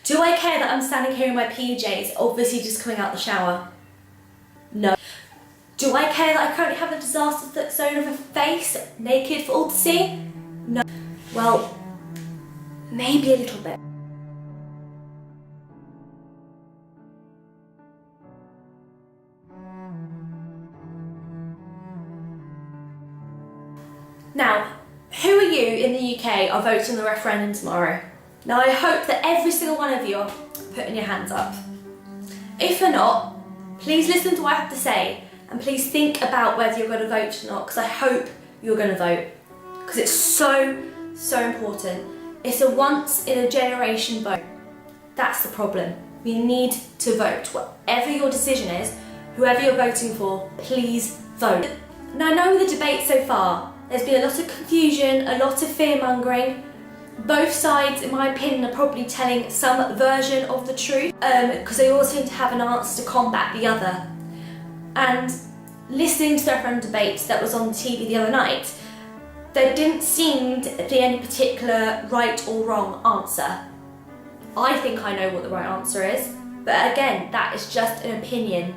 Do I care that I'm standing here in my PJs, obviously just coming out the shower? No. Do I care that I currently have a disaster zone of a face, naked for all to see? No. Well, maybe a little bit. Now, who are you in the UK are voting on the referendum tomorrow? Now I hope that every single one of you are putting your hands up. If you're not, please listen to what I have to say and please think about whether you're going to vote or not, because I hope you're going to vote. Because it's so, so important. It's a once in a generation vote. That's the problem. We need to vote. Whatever your decision is, whoever you're voting for, please vote. Now I know the debate so far, there's been a lot of confusion, a lot of fear mongering. Both sides, in my opinion, are probably telling some version of the truth because they all seem to have an answer to combat the other. And listening to the referendum debate that was on TV the other night, there didn't seem to be any particular right or wrong answer. I think I know what the right answer is, but again, that is just an opinion.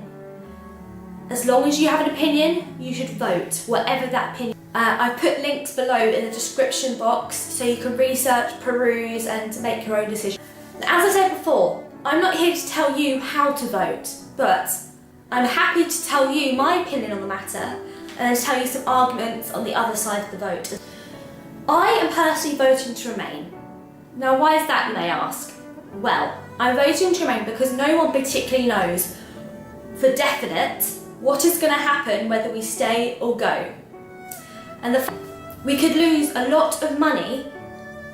As long as you have an opinion, you should vote, whatever that opinion. I've put links below in the description box so you can research, peruse and make your own decision. As I said before, I'm not here to tell you how to vote, but I'm happy to tell you my opinion on the matter and to tell you some arguments on the other side of the vote. I am personally voting to remain. Now why is that, you may ask? Well, I'm voting to remain because no one particularly knows for definite what is going to happen whether we stay or go. And we could lose a lot of money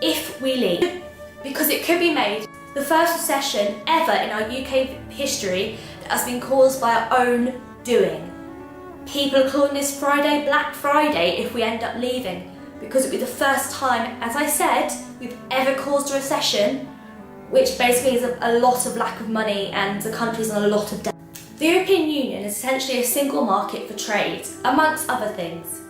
if we leave, because it could be made the first recession ever in our UK history that has been caused by our own doing. People are calling this Friday Black Friday if we end up leaving, because it'll be the first time, as I said, we've ever caused a recession, which basically is a lot of lack of money and the country's on a lot of debt. The European Union is essentially a single market for trade, amongst other things.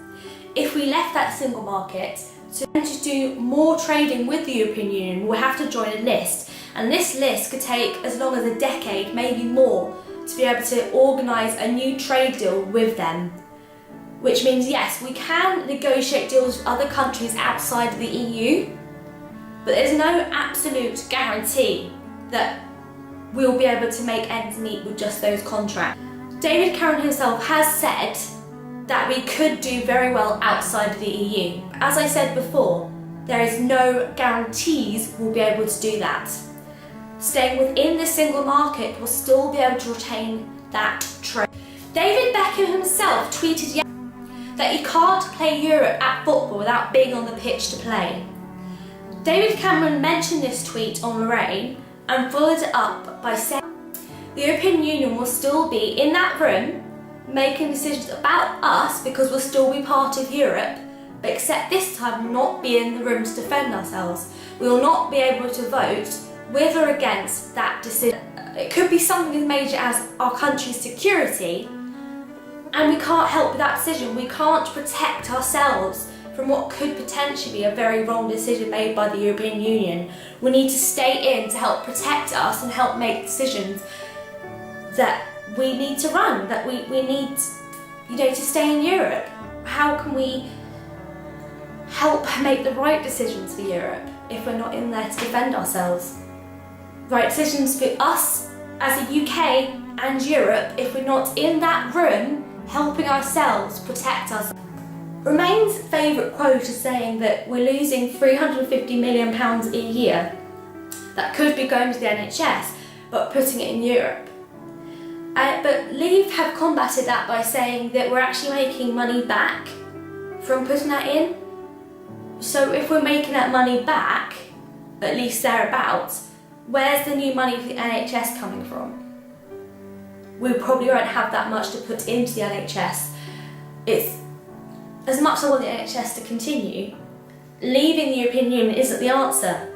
If we left that single market, to do more trading with the European Union, we'll have to join a list. And this list could take as long as a decade, maybe more, to be able to organise a new trade deal with them. Which means, yes, we can negotiate deals with other countries outside of the EU, but there's no absolute guarantee that we'll be able to make ends meet with just those contracts. David Cameron himself has said that we could do very well outside of the EU. As I said before, there is no guarantees we'll be able to do that. Staying within the single market will still be able to retain that trade. David Beckham himself tweeted yesterday that you can't play Europe at football without being on the pitch to play. David Cameron mentioned this tweet on Lorraine and followed it up by saying the European Union will still be in that room making decisions about us because we'll still be part of Europe, but except this time not be in the room to defend ourselves. We will not be able to vote with or against that decision. It could be something as major as our country's security, and we can't help with that decision. We can't protect ourselves from what could potentially be a very wrong decision made by the European Union. We need to stay in to help protect us and help make decisions that we need to run, that we need, to stay in Europe. How can we help make the right decisions for Europe if we're not in there to defend ourselves? Right decisions for us as a UK and Europe if we're not in that room helping ourselves protect us. Remain's favourite quote is saying that we're losing £350 million a year that could be going to the NHS, but putting it in Europe. But Leave have combated that by saying that we're actually making money back from putting that in. So if we're making that money back, at least thereabouts, where's the new money for the NHS coming from? We probably won't have that much to put into the NHS. It's as much as I want the NHS to continue, leaving the European Union isn't the answer.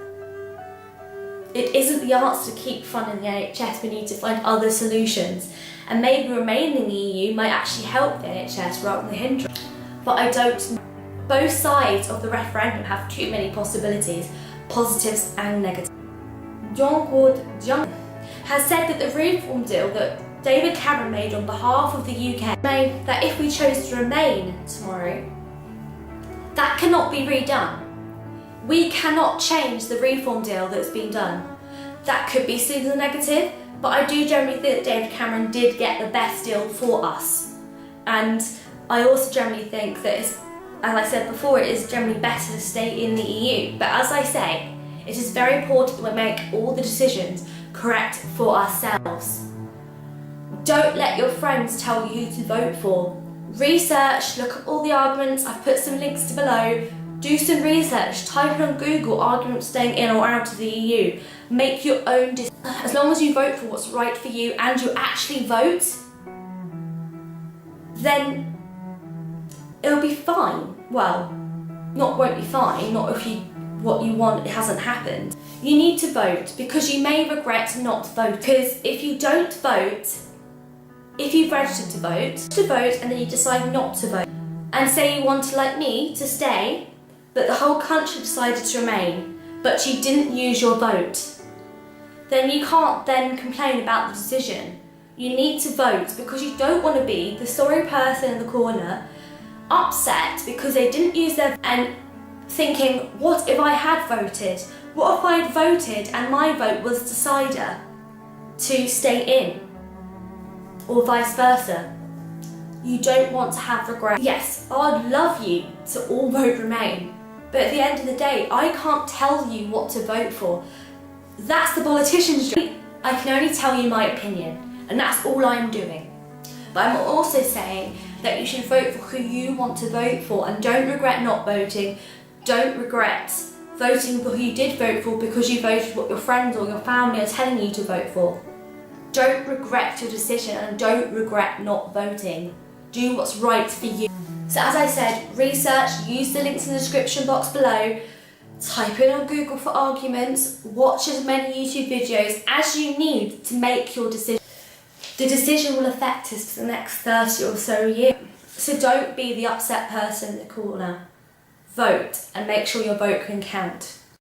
It isn't the answer to keep funding the NHS. We need to find other solutions. And maybe remaining in the EU might actually help the NHS rather than hinder it. But I don't know. Both sides of the referendum have too many possibilities, positives and negatives. has said that the reform deal that David Cameron made on behalf of the UK meant that if we chose to remain tomorrow, that cannot be redone. We cannot change the reform deal that's been done. That could be seen as a negative, but I do generally think that David Cameron did get the best deal for us. And I also generally think that, as I said before, it is generally better to stay in the EU. But as I say, it is very important that we make all the decisions correct for ourselves. Don't let your friends tell you who to vote for. Research, look at all the arguments. I've put some links below. Do some research, type in on Google arguments staying in or out of the EU. Make your own decision. As long as you vote for what's right for you and you actually vote, then it'll be fine. Well, won't be fine, not if what you want it hasn't happened. You need to vote because you may regret not voting. Because if you don't vote, if you've registered to vote and then you decide not to vote, and say you wanted, like me, to stay, but the whole country decided to remain, but you didn't use your vote, then you can't then complain about the decision. You need to vote because you don't want to be the sorry person in the corner, upset because they didn't use their vote and thinking, what if I had voted? What if I had voted and my vote was the decider to stay in? Or vice versa. You don't want to have regret. Yes, I'd love you to all vote Remain, but at the end of the day, I can't tell you what to vote for. That's the politician's job. I can only tell you my opinion, and that's all I'm doing. But I'm also saying that you should vote for who you want to vote for, and don't regret not voting. Don't regret voting for who you did vote for because you voted what your friends or your family are telling you to vote for. Don't regret your decision and don't regret not voting. Do what's right for you. So as I said, research, use the links in the description box below, type in on Google for arguments, watch as many YouTube videos as you need to make your decision. The decision will affect us for the next 30 or so years. So don't be the upset person in the corner. Vote and make sure your vote can count.